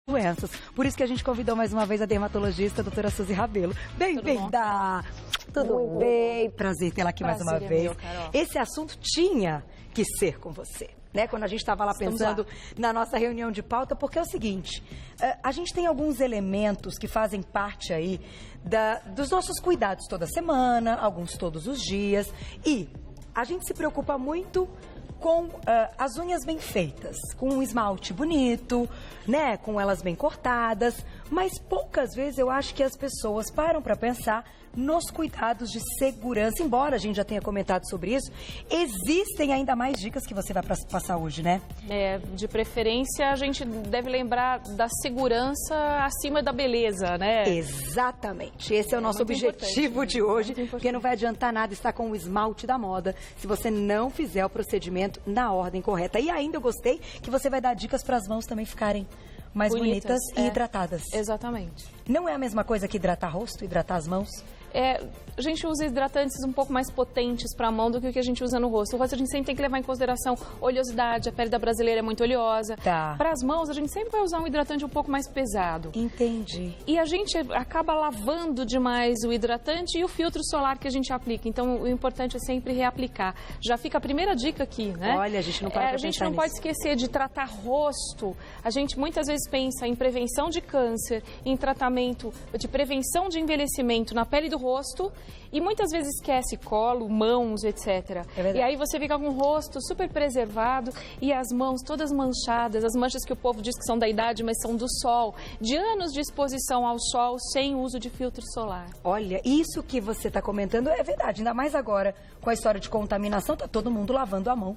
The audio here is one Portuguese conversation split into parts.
doenças. Por isso que a gente convidou mais uma vez a dermatologista, a doutora Suzy Rabelo. Bem-vinda! Tudo bem? Prazer tê-la aqui mais uma vez. Esse assunto tinha que ser com você, né? Quando a gente estava lá pensando na nossa reunião de pauta, porque é o seguinte, a gente tem alguns elementos que fazem parte aí dos nossos cuidados toda semana, alguns todos os dias, e a gente se preocupa muito com as unhas bem feitas, com um esmalte bonito, né, com elas bem cortadas, mas poucas vezes eu acho que as pessoas param para pensar nos cuidados de segurança. Embora a gente já tenha comentado sobre isso, existem ainda mais dicas que você vai passar hoje, né? De preferência a gente deve lembrar da segurança acima da beleza, né? Exatamente, esse é o nosso objetivo de hoje, porque não vai adiantar nada estar com o esmalte da moda se você não fizer o procedimento na ordem correta. E ainda eu gostei que você vai dar dicas para as mãos também ficarem mais bonitas e hidratadas. Exatamente. Não é a mesma coisa que hidratar rosto, hidratar as mãos? A gente usa hidratantes um pouco mais potentes para a mão do que o que a gente usa no rosto. O rosto a gente sempre tem que levar em consideração oleosidade, a pele da brasileira é muito oleosa. Tá. Para as mãos, a gente sempre vai usar um hidratante um pouco mais pesado. Entendi. E a gente acaba lavando demais o hidratante e o filtro solar que a gente aplica. Então, o importante é sempre reaplicar. Já fica a primeira dica aqui, né? Olha, a gente não para A gente não pode esquecer de tratar rosto. A gente muitas vezes pensa em prevenção de câncer, em tratamento de prevenção de envelhecimento na pele do rosto e muitas vezes esquece colo, mãos, etc. E aí você fica com o rosto super preservado e as mãos todas manchadas, as manchas que o povo diz que são da idade, mas são do sol, de anos de exposição ao sol sem uso de filtro solar. Olha, isso que você está comentando é verdade, ainda mais agora com a história de contaminação, tá todo mundo lavando a mão.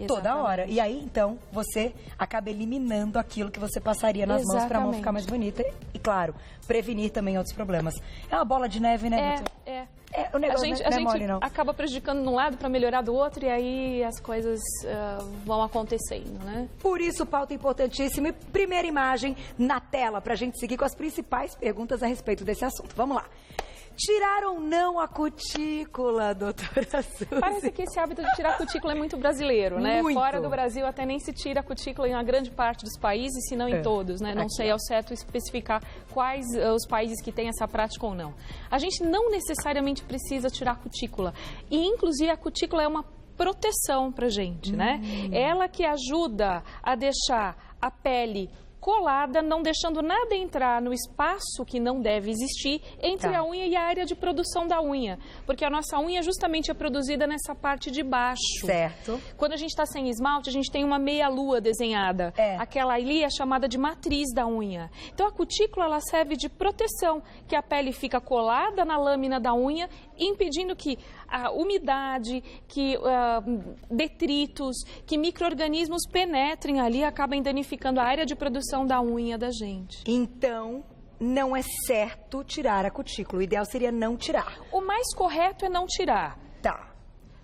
Toda hora. E aí, então, você acaba eliminando aquilo que você passaria nas mãos para a mão ficar mais bonita. E, claro, prevenir também outros problemas. É uma bola de neve, né, doutor? O negócio a gente mole, não. acaba prejudicando de um lado para melhorar do outro e aí as coisas vão acontecendo, né? Por isso, pauta importantíssima. E primeira imagem na tela para a gente seguir com as principais perguntas a respeito desse assunto. Vamos lá. Tirar ou não a cutícula, doutora Suzy? Parece que esse hábito de tirar a cutícula é muito brasileiro, né? Muito. Fora do Brasil até nem se tira a cutícula em uma grande parte dos países, se não em todos, né? Não sei ao certo especificar quais os países que têm essa prática ou não. A gente não necessariamente precisa tirar a cutícula. E, inclusive, a cutícula é uma proteção pra gente, né? Ela que ajuda a deixar a pele colada, não deixando nada entrar no espaço que não deve existir entre a unha e a área de produção da unha. Porque a nossa unha justamente é produzida nessa parte de baixo. Certo. Quando a gente está sem esmalte, a gente tem uma meia-lua desenhada. Aquela ali é chamada de matriz da unha. Então a cutícula ela serve de proteção, que a pele fica colada na lâmina da unha, impedindo que a umidade, que detritos, que micro-organismos penetrem ali e acabem danificando a área de produção da unha da gente. Então, não é certo tirar a cutícula. O ideal seria não tirar. O mais correto é não tirar. Tá.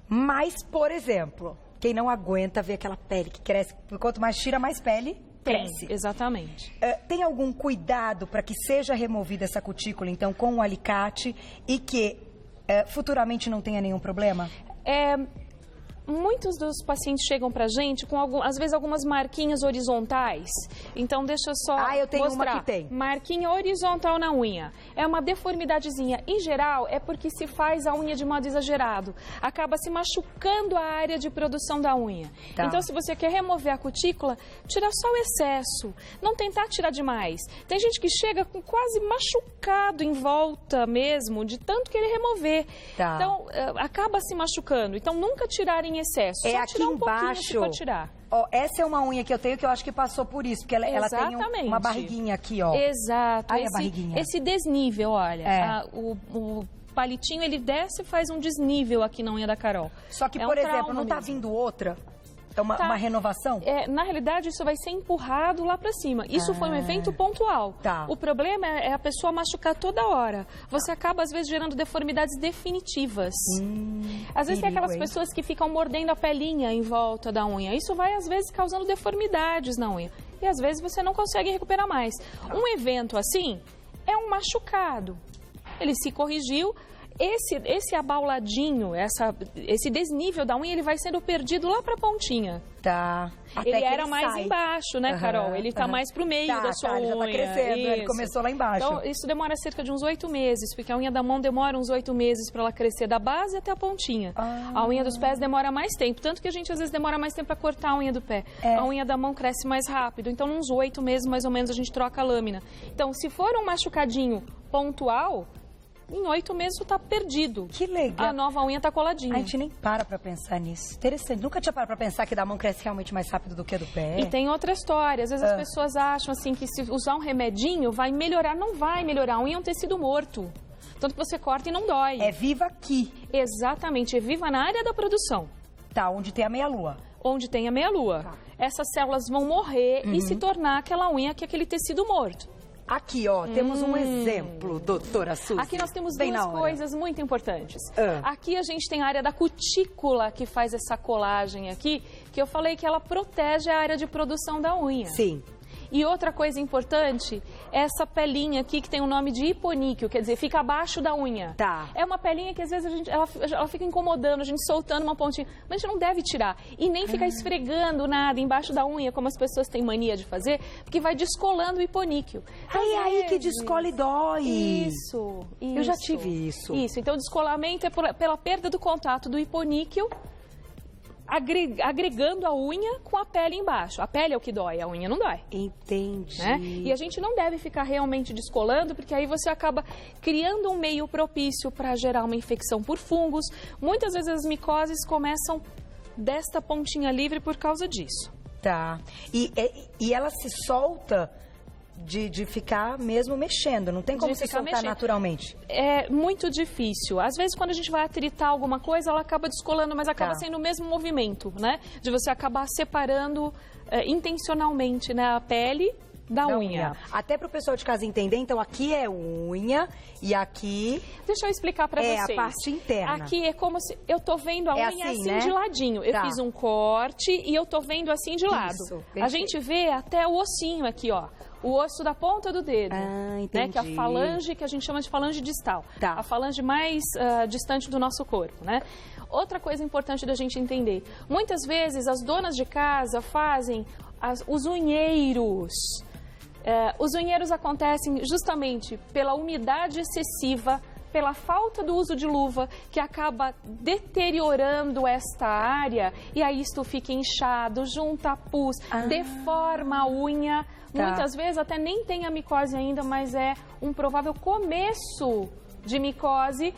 Mas, por exemplo, quem não aguenta ver aquela pele que cresce, quanto mais tira, mais pele cresce. Exatamente. Tem algum cuidado para que seja removida essa cutícula, então, com um alicate e que futuramente não tenha nenhum problema? Muitos dos pacientes chegam pra gente com, às vezes, algumas marquinhas horizontais. Então, deixa eu só eu tenho mostrar. uma que tem. Marquinha horizontal na unha. É uma deformidadezinha. Em geral, é porque se faz a unha de modo exagerado. Acaba se machucando a área de produção da unha. Então, se você quer remover a cutícula, tira só o excesso. Não tentar tirar demais. Tem gente que chega com quase machucado em volta mesmo, de tanto querer remover. Então, acaba se machucando. Então, nunca tirar em excesso. Só aqui tirar um embaixo. Se for tirar. Essa é uma unha que eu tenho que eu acho que passou por isso, porque ela tem uma barriguinha aqui, ó. Exato. Aí a barriguinha. Esse desnível, olha. O palitinho, ele desce e faz um desnível aqui na unha da Carol. Só que, por exemplo, não tá vindo outra? É uma renovação? Na realidade, isso vai ser empurrado lá pra cima. Isso foi um evento pontual. O problema é a pessoa machucar toda hora. Você acaba, às vezes, gerando deformidades definitivas. Às vezes tem aquelas pessoas que ficam mordendo a pelinha em volta da unha. Isso vai, às vezes, causando deformidades na unha. E, às vezes, você não consegue recuperar mais. Um evento assim é um machucado. Ele se corrigiu. esse abauladinho, esse desnível da unha, ele vai sendo perdido lá para a pontinha. Tá. Até ele que era ele mais sai. embaixo, né, Carol? Ele tá mais pro meio da sua unha. Ele já tá crescendo, ele começou lá embaixo. Então, isso demora cerca de uns 8 meses, porque a unha da mão demora uns 8 meses para ela crescer da base até a pontinha. A unha dos pés demora mais tempo, tanto que a gente às vezes demora mais tempo para cortar a unha do pé. A unha da mão cresce mais rápido, então uns 8 meses mais ou menos a gente troca a lâmina. Então, se for um machucadinho pontual, em 8 meses tá perdido. Que legal. A nova unha tá coladinha. A gente nem para pensar nisso. Interessante. Nunca tinha parado pra pensar que da mão cresce realmente mais rápido do que a do pé. E tem outra história. Às vezes as pessoas acham assim que se usar um remedinho vai melhorar. Não vai melhorar. A unha é um tecido morto. Tanto que você corta e não dói. É viva aqui. Exatamente. É viva na área da produção. Tá, onde tem a meia-lua. Onde tem a meia-lua. Tá. Essas células vão morrer e se tornar aquela unha que é aquele tecido morto. Aqui, ó, temos um exemplo, doutora Suzy. Aqui nós temos duas coisas muito importantes. Aqui a gente tem a área da cutícula que faz essa colagem aqui, que eu falei que ela protege a área de produção da unha. Sim. E outra coisa importante, essa pelinha aqui que tem o nome de hiponíqueo, quer dizer, fica abaixo da unha. Tá. É uma pelinha que às vezes ela fica incomodando, a gente soltando uma pontinha, mas a gente não deve tirar. E nem ficar esfregando nada embaixo da unha, como as pessoas têm mania de fazer, porque vai descolando o hiponíqueo. Aí que descola e dói. Isso. Eu já tive isso. Isso, então o descolamento é pela perda do contato do hiponíqueo, agregando a unha com a pele embaixo. A pele é o que dói, a unha não dói. Entendi. Né? E a gente não deve ficar realmente descolando, porque aí você acaba criando um meio propício para gerar uma infecção por fungos. Muitas vezes as micoses começam desta pontinha livre por causa disso. Tá. E ela se solta de ficar mesmo mexendo, não tem como se soltar naturalmente. É muito difícil. Às vezes, quando a gente vai atritar alguma coisa, ela acaba descolando, mas acaba sendo o mesmo movimento, né? De você acabar separando intencionalmente, né, a pele da unha. Até para o pessoal de casa entender, então aqui é unha e aqui... Deixa eu explicar para vocês. É a parte interna. Aqui é como se eu tô vendo a unha assim, né? de ladinho. Eu fiz um corte e eu tô vendo assim de lado. Isso, a gente vê até o ossinho aqui, ó. O osso da ponta do dedo, né, que é a falange, que a gente chama de falange distal. Tá. A falange mais distante do nosso corpo, né? Outra coisa importante da gente entender. Muitas vezes as donas de casa fazem os unheiros. Os unheiros acontecem justamente pela umidade excessiva, pela falta do uso de luva, que acaba deteriorando esta área, e aí isto fica inchado, junta pus, deforma a unha. Muitas vezes até nem tem a micose ainda, mas é um provável começo de micose,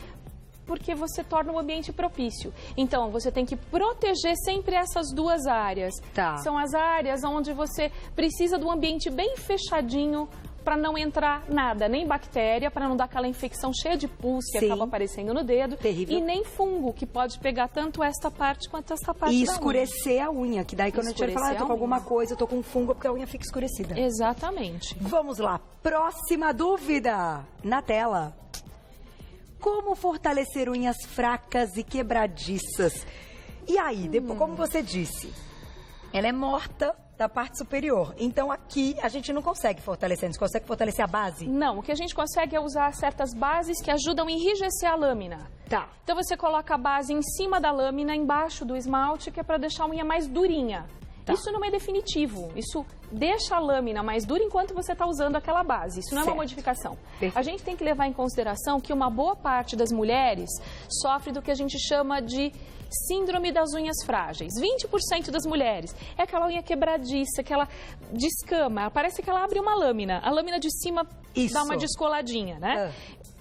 porque você torna o ambiente propício. Então, você tem que proteger sempre essas duas áreas. São as áreas onde você precisa de um ambiente bem fechadinho para não entrar nada, nem bactéria, para não dar aquela infecção cheia de pus que acaba aparecendo no dedo. Terrível. E nem fungo, que pode pegar tanto esta parte quanto esta parte e da escurecer a unha, que daí quando a gente vai falar, eu tô com alguma coisa, eu tô com fungo, porque a unha fica escurecida. Exatamente. Vamos lá, próxima dúvida na tela. Como fortalecer unhas fracas e quebradiças? E aí, depois, como você disse, ela é morta da parte superior. Então aqui a gente não consegue fortalecer, a gente consegue fortalecer a base? Não, o que a gente consegue é usar certas bases que ajudam a enrijecer a lâmina. Então você coloca a base em cima da lâmina, embaixo do esmalte, que é para deixar a unha mais durinha. Isso não é definitivo, isso deixa a lâmina mais dura enquanto você está usando aquela base, isso não é uma modificação. A gente tem que levar em consideração que uma boa parte das mulheres sofre do que a gente chama de síndrome das unhas frágeis. 20% das mulheres é aquela unha quebradiça, aquela descama, parece que ela abre uma lâmina, a lâmina de cima dá uma descoladinha, né?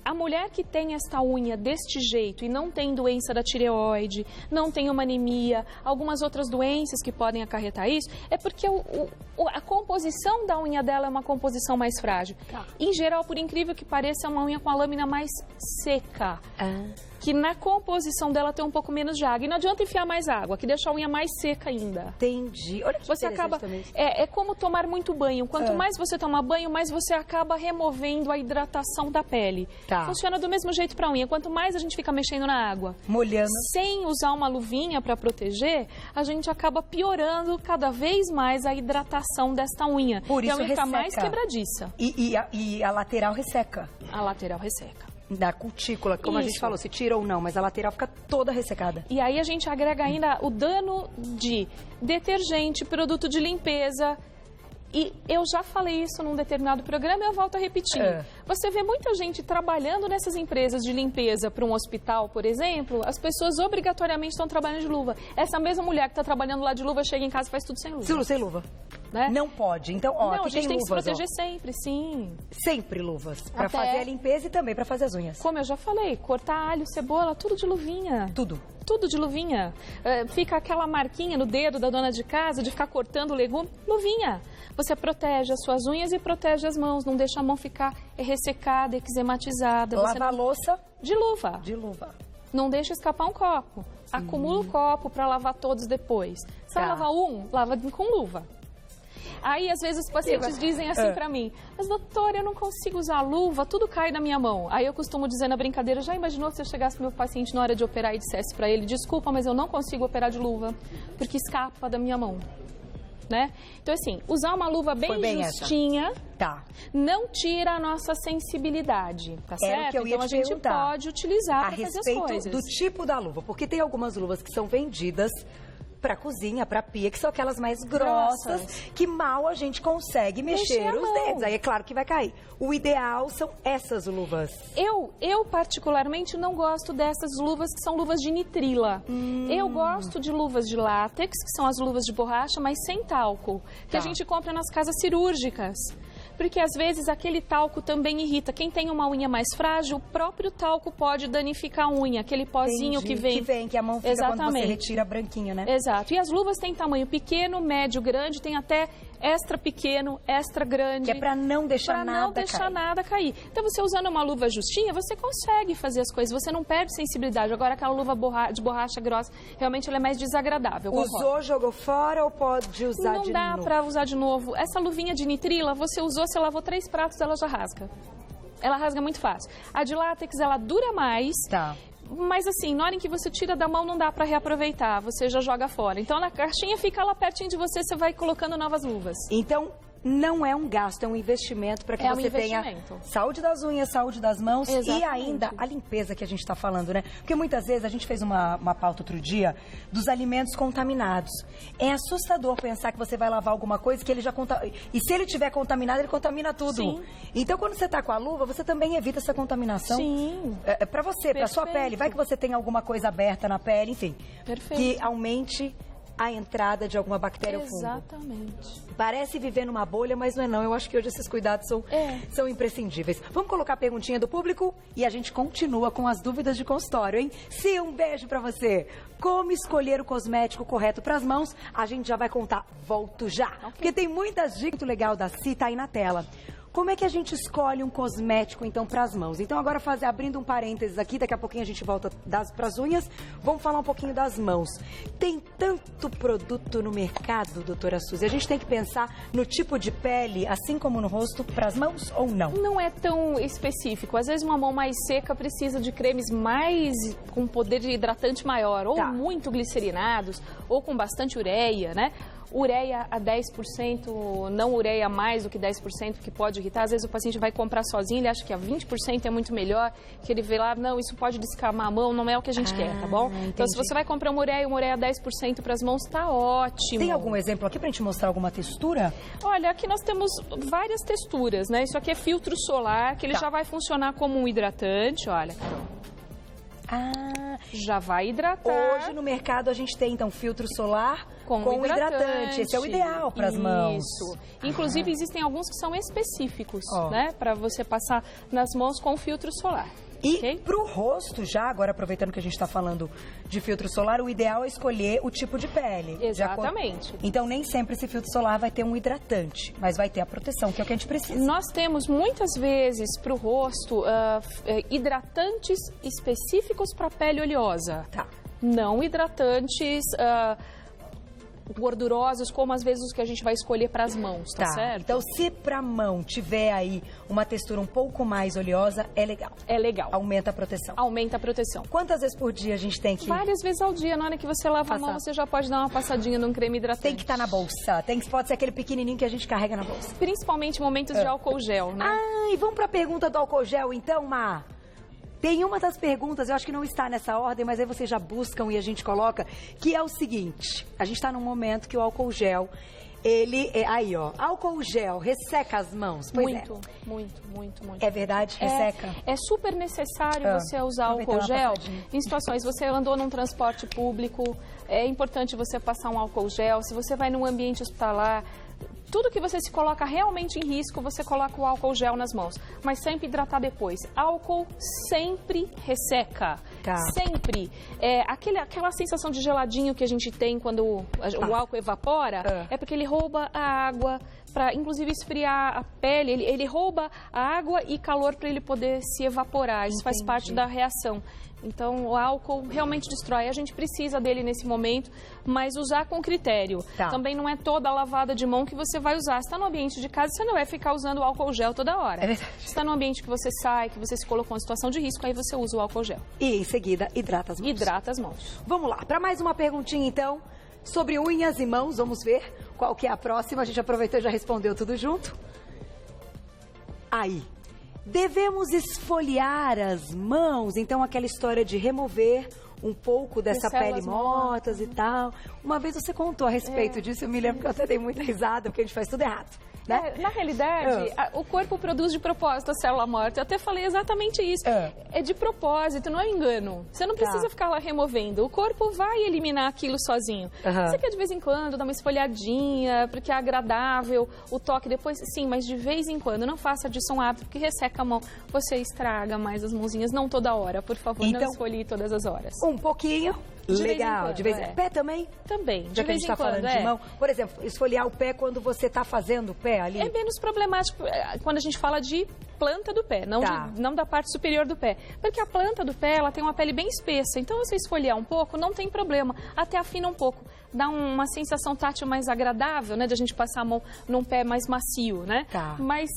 A mulher que tem esta unha deste jeito e não tem doença da tireoide, não tem uma anemia, algumas outras doenças que podem acarretar isso, é porque a composição da unha dela é uma composição mais frágil. Em geral, por incrível que pareça, é uma unha com a lâmina mais seca. Que na composição dela tem um pouco menos de água. E não adianta enfiar mais água, que deixa a unha mais seca ainda. Entendi. Olha que você acaba é como tomar muito banho. Quanto mais você toma banho, mais você acaba removendo a hidratação da pele. Funciona do mesmo jeito para a unha. Quanto mais a gente fica mexendo na água, molhando, sem usar uma luvinha para proteger, a gente acaba piorando cada vez mais a hidratação desta unha. Por isso a unha fica mais quebradiça. E a lateral resseca. A lateral resseca. Da cutícula, como a gente falou, se tira ou não, mas a lateral fica toda ressecada. E aí a gente agrega ainda o dano de detergente, produto de limpeza. E eu já falei isso num determinado programa e eu volto a repetir. Você vê muita gente trabalhando nessas empresas de limpeza para um hospital, por exemplo, as pessoas obrigatoriamente estão trabalhando de luva. Essa mesma mulher que está trabalhando lá de luva chega em casa e faz tudo sem luva. Sem luva. Né? Não pode. Então, ó, não, aqui a gente tem que luvas, se proteger sempre, sim. Sempre luvas. Para fazer a limpeza e também para fazer as unhas. Como eu já falei, cortar alho, cebola, tudo de luvinha. Tudo de luvinha. Fica aquela marquinha no dedo da dona de casa de ficar cortando o legume. Luvinha. Você protege as suas unhas e protege as mãos. Não deixa a mão ficar ressecada, eczematizada. Lava a louça. De luva. De luva. Não deixa escapar um copo. Acumula o copo para lavar todos depois. Se vai lavar lava com luva. Aí, às vezes, os pacientes dizem assim pra mim, mas doutora, eu não consigo usar luva, tudo cai na minha mão. Aí eu costumo dizer na brincadeira, já imaginou se eu chegasse pro meu paciente na hora de operar e dissesse pra ele, desculpa, mas eu não consigo operar de luva, porque escapa da minha mão. Né? Então, assim, usar uma luva bem justinha não tira a nossa sensibilidade, tá certo? Que eu ia então, a gente pode utilizar a respeito do tipo da luva, porque tem algumas luvas que são vendidas para cozinha, para pia, que são aquelas mais grossas, que mal a gente consegue mexer os dedos. Aí é claro que vai cair. O ideal são essas luvas. Eu particularmente não gosto dessas luvas que são luvas de nitrila. Eu gosto de luvas de látex, que são as luvas de borracha, mas sem talco, que a gente compra nas casas cirúrgicas. Porque às vezes aquele talco também irrita. Quem tem uma unha mais frágil, o próprio talco pode danificar a unha, aquele pozinho que vem. Que a mão fica quando você retira branquinha, né? Exato. E as luvas têm tamanho pequeno, médio, grande, tem até extra pequeno, extra grande. Que é para não deixar nada cair. Então, você usando uma luva justinha, você consegue fazer as coisas, você não perde sensibilidade. Agora, aquela luva de borracha grossa, realmente ela é mais desagradável. Usou, jogou fora ou pode usar de novo? Não dá para usar de novo. Essa luvinha de nitrila, você usou, você lavou 3 pratos, ela já rasga. Ela rasga muito fácil. A de látex, ela dura mais. Mas assim, na hora em que você tira da mão, não dá para reaproveitar, você já joga fora. Então, na caixinha fica lá pertinho de você, você vai colocando novas luvas. Então, não é um gasto, é um investimento para que você tenha saúde das unhas, saúde das mãos e ainda a limpeza que a gente está falando, né? Porque muitas vezes a gente fez uma pauta outro dia dos alimentos contaminados. É assustador pensar que você vai lavar alguma coisa que ele já e se ele tiver contaminado, ele contamina tudo. Então, quando você está com a luva, você também evita essa contaminação. Para você, para sua pele. Vai que você tem alguma coisa aberta na pele, enfim. Que aumente a entrada de alguma bactéria ou fungo. Exatamente. Parece viver numa bolha, mas não é não. Eu acho que hoje esses cuidados são imprescindíveis. Vamos colocar a perguntinha do público e a gente continua com as dúvidas de consultório, hein? Sim, um beijo pra você. Como escolher o cosmético correto pras mãos? A gente já vai contar. Volto já. Porque tem muitas dicas muito legal da Si, tá aí na tela. Como é que a gente escolhe um cosmético, então, para as mãos? Então, agora abrindo um parênteses aqui, daqui a pouquinho a gente volta para as unhas. Vamos falar um pouquinho das mãos. Tem tanto produto no mercado, doutora Suzy. A gente tem que pensar no tipo de pele, assim como no rosto, para as mãos ou não? Não é tão específico. Às vezes, uma mão mais seca precisa de cremes com poder de hidratante maior, ou muito glicerinados, ou com bastante ureia, né? Ureia a 10%, não ureia a mais do que 10%, que pode irritar. Às vezes o paciente vai comprar sozinho, ele acha que a 20% é muito melhor, que ele vê lá, não, isso pode descamar a mão, não é o que a gente quer, tá bom? Entendi. Então, se você vai comprar uma ureia a 10% para as mãos, tá ótimo. Tem algum exemplo aqui pra gente mostrar alguma textura? Olha, aqui nós temos várias texturas, né? Isso aqui é filtro solar, que ele já vai funcionar como um hidratante, olha. Já vai hidratar. Hoje no mercado a gente tem, então, filtro solar com hidratante. Esse é o ideal para as mãos. Isso. Inclusive, existem alguns que são específicos, né? Para você passar nas mãos com filtro solar. E para o rosto, já agora aproveitando que a gente está falando de filtro solar, o ideal é escolher o tipo de pele. Exatamente. Então, nem sempre esse filtro solar vai ter um hidratante, mas vai ter a proteção, que é o que a gente precisa. Nós temos muitas vezes para o rosto hidratantes específicos para pele oleosa. Não hidratantes gordurosos, como às vezes os que a gente vai escolher para as mãos, tá certo? Então, se para mão tiver aí uma textura um pouco mais oleosa, é legal. É legal. Aumenta a proteção. Aumenta a proteção. Quantas vezes por dia a gente tem que... Várias vezes ao dia. Na hora que você lava a mão, você já pode dar uma passadinha num creme hidratante. Tem que estar na bolsa. Pode ser aquele pequenininho que a gente carrega na bolsa. Principalmente em momentos de álcool gel, né? E vamos para a pergunta do álcool gel, então, Má? Tem uma das perguntas, eu acho que não está nessa ordem, mas aí vocês já buscam e a gente coloca, que é o seguinte, a gente está num momento que o álcool gel, aí ó, álcool gel resseca as mãos? Pois muito. É verdade? Resseca? É super necessário você usar álcool gel em situações, você andou num transporte público, é importante você passar um álcool gel, se você vai num ambiente hospitalar, tudo que você se coloca realmente em risco, você coloca o álcool gel nas mãos. Mas sempre hidratar depois. Álcool sempre resseca. Tá. Sempre. Aquela sensação de geladinho que a gente tem quando o álcool evapora, é porque ele rouba a água para, inclusive, esfriar a pele. Ele rouba a água e calor para ele poder se evaporar. Isso faz parte da reação. Então, o álcool realmente destrói. A gente precisa dele nesse momento, mas usar com critério. Tá. Também não é toda a lavada de mão que você vai usar. Se está no ambiente de casa, você não vai ficar usando o álcool gel toda hora. É verdade. Se está no ambiente que você sai, que você se colocou em situação de risco, aí você usa o álcool gel. E, em seguida, hidrata as mãos. Hidrata as mãos. Vamos lá, para mais uma perguntinha, então, sobre unhas e mãos. Vamos ver qual que é a próxima. A gente aproveitou e já respondeu tudo junto. Aí. Devemos esfoliar as mãos, então aquela história de remover um pouco dessa pele mortas e tal. Uma vez você contou a respeito disso, eu me lembro que eu até dei muita risada, porque a gente faz tudo errado. Né? Na realidade, o corpo produz de propósito a célula morta. Eu até falei exatamente isso. É de propósito, não é engano. Você não precisa ficar lá removendo. O corpo vai eliminar aquilo sozinho. Você quer de vez em quando dar uma esfoliadinha, porque é agradável, o toque depois, sim, mas de vez em quando. Não faça disso um hábito, porque resseca a mão. Você estraga mais as mãozinhas, não toda hora. Por favor, então, não esfolie todas as horas. Um pouquinho. Legal, de vez em quando. Pé também? Também, já que a gente está falando de mão. Por exemplo, esfoliar o pé quando você está fazendo o pé ali? É menos problemático quando a gente fala de planta do pé, não da parte superior do pé. Porque a planta do pé, ela tem uma pele bem espessa, então você esfoliar um pouco, não tem problema, até afina um pouco. Dá uma sensação tátil mais agradável, né, de a gente passar a mão num pé mais macio, né? Tá. Mas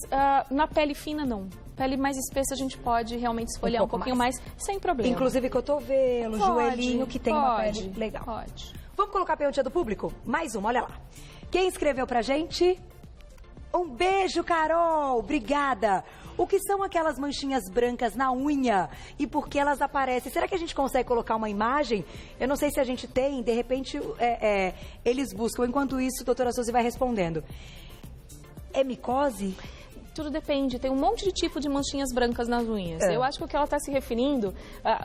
na pele fina, não. Pele mais espessa a gente pode realmente esfoliar um pouquinho mais sem problema. Inclusive cotovelo, joelhinho, que tem uma pele legal. Pode. Vamos colocar a pergunta do público? Mais uma, olha lá. Quem escreveu pra gente? Um beijo, Carol! Obrigada! O que são aquelas manchinhas brancas na unha e por que elas aparecem? Será que a gente consegue colocar uma imagem? Eu não sei se a gente tem, de repente eles buscam. Enquanto isso, a doutora Suzy vai respondendo. É micose? Tudo depende, tem um monte de tipo de manchinhas brancas nas unhas. Eu acho que o que ela está se referindo,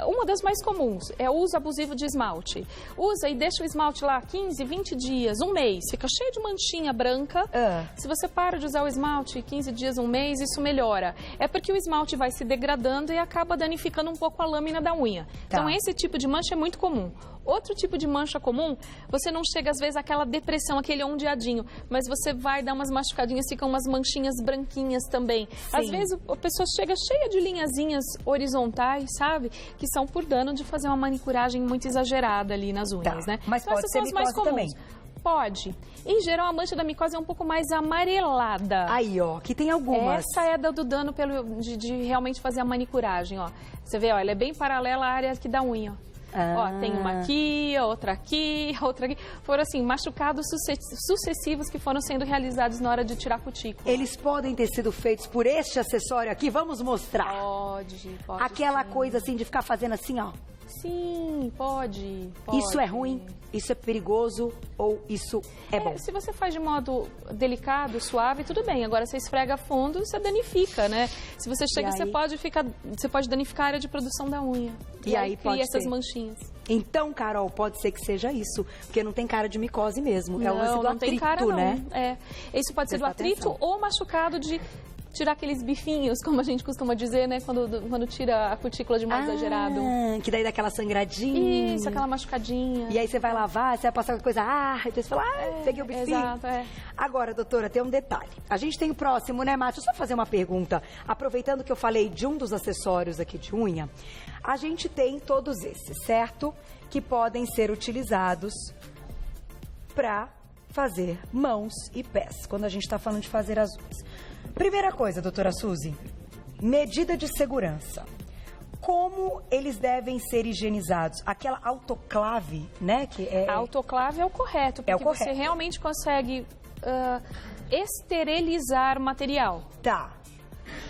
uma das mais comuns, é o uso abusivo de esmalte. Usa e deixa o esmalte lá 15, 20 dias, um mês, fica cheio de manchinha branca. Se você para de usar o esmalte 15 dias, um mês, isso melhora. É porque o esmalte vai se degradando e acaba danificando um pouco a lâmina da unha. Então esse tipo de mancha é muito comum. Outro tipo de mancha comum, você não chega às vezes àquela depressão, aquele ondeadinho, mas você vai dar umas machucadinhas, ficam umas manchinhas branquinhas também. Sim. Às vezes a pessoa chega cheia de linhazinhas horizontais, sabe? Que são por dano de fazer uma manicuragem muito exagerada ali nas unhas, né? Mas então, pode ser micose também. Pode. Em geral, a mancha da micose é um pouco mais amarelada. Aí, ó, que tem algumas. Essa é do dano de realmente fazer a manicuragem, ó. Você vê, ó, ela é bem paralela à área aqui da unha, ó. Ó, tem uma aqui, outra aqui, outra aqui. Foram, assim, machucados sucessivos que foram sendo realizados na hora de tirar a cutícula. Eles podem ter sido feitos por este acessório aqui? Vamos mostrar. Pode. Aquela coisa, assim, de ficar fazendo assim, ó. Sim, pode. Isso é ruim? Isso é perigoso ou isso é bom? Se você faz de modo delicado, suave, tudo bem. Agora, você esfrega a fundo, você danifica, né? Se você chega, você pode danificar a área de produção da unha. E aí cria essas manchinhas. Então, Carol, pode ser que seja isso, porque não tem cara de micose mesmo. É o lance do atrito, tem cara, né? Isso pode ser do atrito ou machucado de tirar aqueles bifinhos, como a gente costuma dizer, né? Quando tira a cutícula de modo exagerado. Que daí dá aquela sangradinha. Isso, aquela machucadinha. E aí você vai lavar, você vai passar coisa, e você fala, peguei o bifinho. Exato, Agora, doutora, tem um detalhe. A gente tem o próximo, né, Márcia? Deixa eu só fazer uma pergunta. Aproveitando que eu falei de um dos acessórios aqui de unha, a gente tem todos esses, certo? Que podem ser utilizados para fazer mãos e pés, quando a gente está falando de fazer as unhas. Primeira coisa, doutora Suzy, medida de segurança. Como eles devem ser higienizados? Aquela autoclave, né? A autoclave é o correto, porque você realmente consegue esterilizar o material. Tá.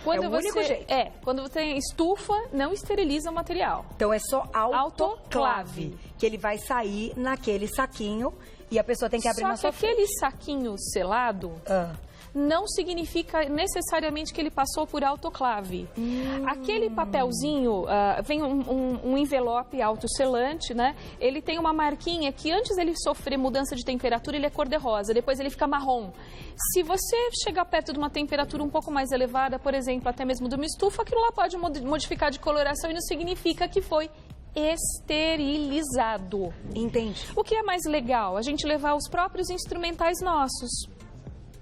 Quando é o único jeito. Quando você tem estufa, não esteriliza o material. Então é só autoclave, que ele vai sair naquele saquinho e a pessoa tem que abrir na sua frente. Só que aquele saquinho selado não significa necessariamente que ele passou por autoclave. Aquele papelzinho, vem um envelope autoselante, né? Ele tem uma marquinha que antes dele sofrer mudança de temperatura, ele é cor-de-rosa, depois ele fica marrom. Se você chegar perto de uma temperatura um pouco mais elevada, por exemplo, até mesmo de uma estufa, aquilo lá pode modificar de coloração e não significa que foi esterilizado. Entendi. O que é mais legal? A gente levar os próprios instrumentais nossos.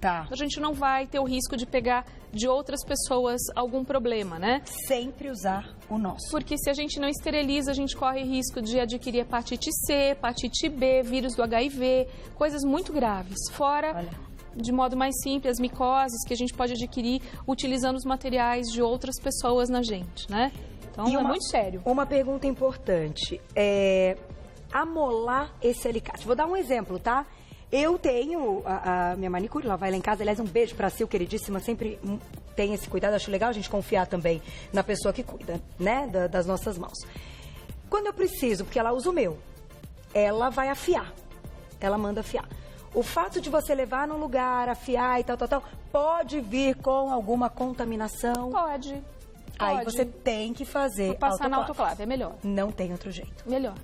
Tá. A gente não vai ter o risco de pegar de outras pessoas algum problema, né? Sempre usar o nosso. Porque se a gente não esteriliza, a gente corre risco de adquirir hepatite C, hepatite B, vírus do HIV, coisas muito graves. Fora, de modo mais simples, as micoses que a gente pode adquirir utilizando os materiais de outras pessoas na gente, né? Então, é muito sério. Uma pergunta importante é amolar esse alicate. Vou dar um exemplo, tá? Eu tenho a minha manicure, ela vai lá em casa. Aliás, um beijo pra Sil, queridíssima. Sempre tem esse cuidado. Acho legal a gente confiar também na pessoa que cuida, né? Das nossas mãos. Quando eu preciso, porque ela usa o meu, ela vai afiar. Ela manda afiar. O fato de você levar num lugar, afiar e tal, pode vir com alguma contaminação? Pode. Aí você tem que fazer passar na autoclave, é melhor. Não tem outro jeito. Melhor.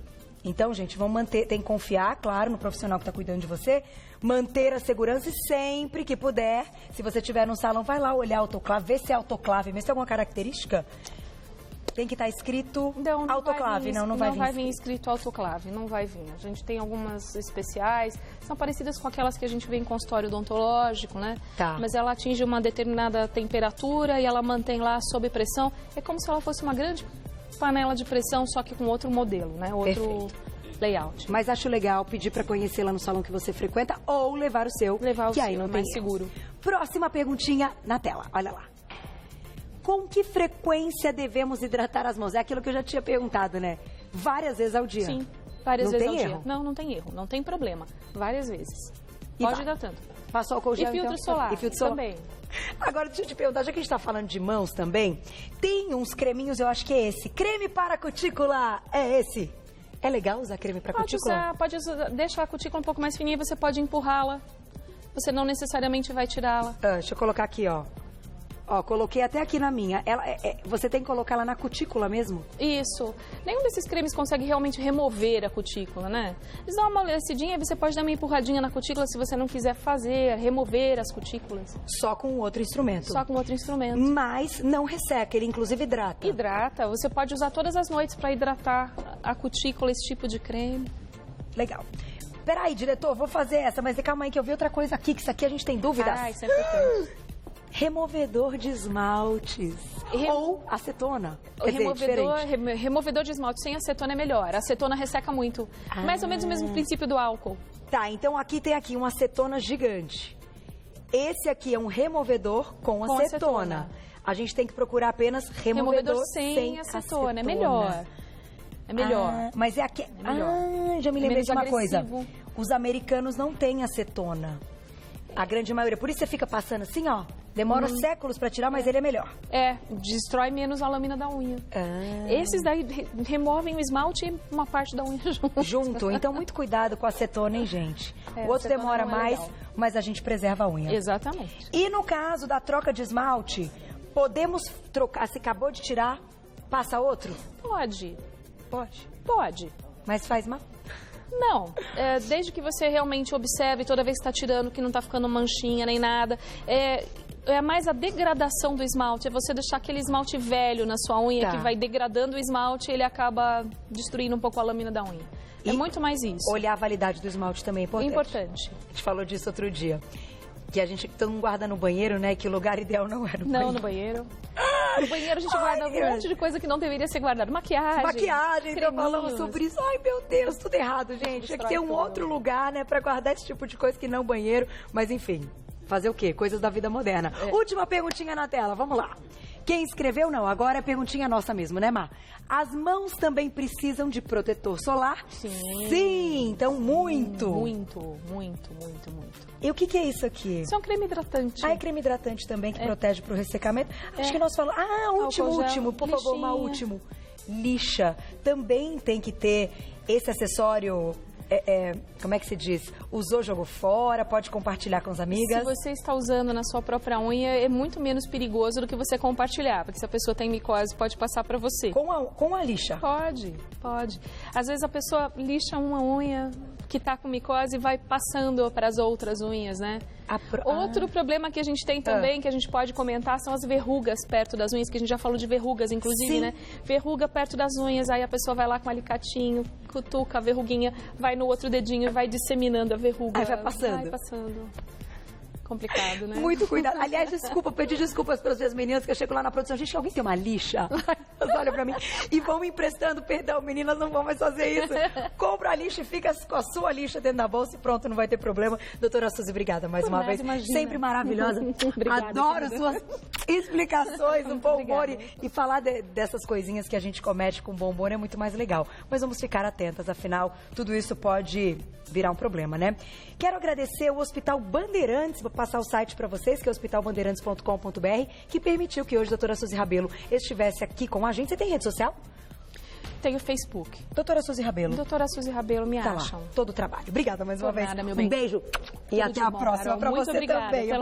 Então, gente, vamos manter, tem que confiar, claro, no profissional que está cuidando de você, manter a segurança e sempre que puder, se você estiver no salão, vai lá olhar a autoclave, ver se é autoclave, mesmo se tem alguma característica, tem que estar escrito autoclave, não vai vir escrito autoclave, não vai vir. A gente tem algumas especiais, são parecidas com aquelas que a gente vê em consultório odontológico, né? Tá. Mas ela atinge uma determinada temperatura e ela mantém lá sob pressão. É como se ela fosse uma grande panela de pressão, só que com outro modelo, né? Outro layout. Mas acho legal pedir para conhecer lá no salão que você frequenta ou levar o seu, que aí não tem seguro. Próxima perguntinha na tela, olha lá. Com que frequência devemos hidratar as mãos? É aquilo que eu já tinha perguntado, né? Várias vezes ao dia. Sim, várias vezes ao dia. Não tem erro, não tem problema. Várias vezes. Pode hidratando. Passou álcool gel, e filtro solar. E filtro solar também. Agora, deixa eu te perguntar, já que a gente está falando de mãos também, tem uns creminhos, eu acho que é esse. Creme para cutícula, é esse? É legal usar creme para cutícula? Pode usar, deixar a cutícula um pouco mais fininha, você pode empurrá-la. Você não necessariamente vai tirá-la. Deixa eu colocar aqui, ó. Ó, coloquei até aqui na minha. Você tem que colocar ela na cutícula mesmo? Isso. Nenhum desses cremes consegue realmente remover a cutícula, né? Eles dão uma amolecidinha, você pode dar uma empurradinha na cutícula se você não quiser remover as cutículas. Só com outro instrumento? Só com outro instrumento. Mas não resseca, ele inclusive hidrata. Hidrata. Você pode usar todas as noites para hidratar a cutícula, esse tipo de creme. Legal. Peraí, diretor, vou fazer essa, mas calma aí que eu vi outra coisa aqui, que isso aqui a gente tem dúvidas. Isso é importante. Removedor de esmaltes ou acetona. Removedor de esmalte sem acetona é melhor. A acetona resseca muito. Mais ou menos o mesmo princípio do álcool. Tá, então tem aqui uma acetona gigante. Esse aqui é um removedor com acetona. A gente tem que procurar apenas removedor sem acetona. É melhor. É melhor. Mas é aqui. É melhor. Já me lembrei de uma agressivo. coisa. Os americanos não têm acetona. A grande maioria. Por isso você fica passando assim, ó. Demora séculos para tirar, mas ele é melhor. Destrói menos a lâmina da unha. Esses daí removem o esmalte e uma parte da unha junto. Então, muito cuidado com a acetona, hein, gente? O outro demora mais, mas a gente preserva a unha. Exatamente. E no caso da troca de esmalte, podemos trocar, se acabou de tirar, passa outro? Pode. Pode. Mas faz mal? Não, desde que você realmente observe toda vez que está tirando, que não está ficando manchinha nem nada. É mais a degradação do esmalte, é você deixar aquele esmalte velho na sua unha, que vai degradando o esmalte e ele acaba destruindo um pouco a lâmina da unha. É muito mais isso. Olhar a validade do esmalte também é importante. Importante. A gente falou disso outro dia. Que todo mundo guarda no banheiro, né? Que o lugar ideal não é no banheiro. Não, no banheiro. No banheiro a gente guarda um monte de coisa que não deveria ser guardada. Maquiagem, então falamos sobre isso. Ai, meu Deus, tudo errado, gente. Tinha que ter um outro lugar, né? Pra guardar esse tipo de coisa que não banheiro. Mas enfim, fazer o quê? Coisas da vida moderna. Última perguntinha na tela, vamos lá. Quem escreveu, não. Agora é perguntinha nossa mesmo, né, Má? As mãos também precisam de protetor solar? Sim, então muito. Muito. E o que é isso aqui? Isso é um creme hidratante. É creme hidratante também, que protege pro ressecamento. Acho que nós falamos... último, por favor, Má, último. Lixa. Também tem que ter esse acessório... como é que se diz? Usou, jogou fora, pode compartilhar com as amigas. Se você está usando na sua própria unha, é muito menos perigoso do que você compartilhar, porque se a pessoa tem micose, pode passar para você. Com a lixa? Pode. Às vezes a pessoa lixa uma unha que está com micose e vai passando para as outras unhas, né? Outro problema que a gente tem também, que a gente pode comentar, são as verrugas perto das unhas, que a gente já falou de verrugas, inclusive, né? Verruga perto das unhas, aí a pessoa vai lá com um alicatinho, cutuca a verruguinha, vai no outro dedinho e vai disseminando a verruga. Aí vai passando. Vai passando. Complicado, né? Muito cuidado. Aliás, pedi desculpas para vocês meninas, que eu chego lá na produção. Gente, alguém tem uma lixa? Elas olham para mim e vão me emprestando. Perdão, meninas, não vão mais fazer isso. Compra a lixa e fica com a sua lixa dentro da bolsa e pronto, não vai ter problema. Doutora Suzy, obrigada mais uma vez. Imagina. Sempre maravilhosa. Obrigada, adoro suas explicações, um bom humor e falar dessas coisinhas que a gente comete com bom humor é muito mais legal. Mas vamos ficar atentas, afinal, tudo isso pode virar um problema, né? Quero agradecer o Hospital Bandeirantes, vou passar o site para vocês, que é hospitalbandeirantes.com.br, que permitiu que hoje a doutora Suzy Rabelo estivesse aqui com a gente. Você tem rede social? Tenho Facebook. Doutora Suzy Rabelo. Doutora Suzy Rabelo, me acham. Lá, todo o trabalho. Obrigada mais uma vez. Nada, meu bem. Um beijo e até a próxima para você também.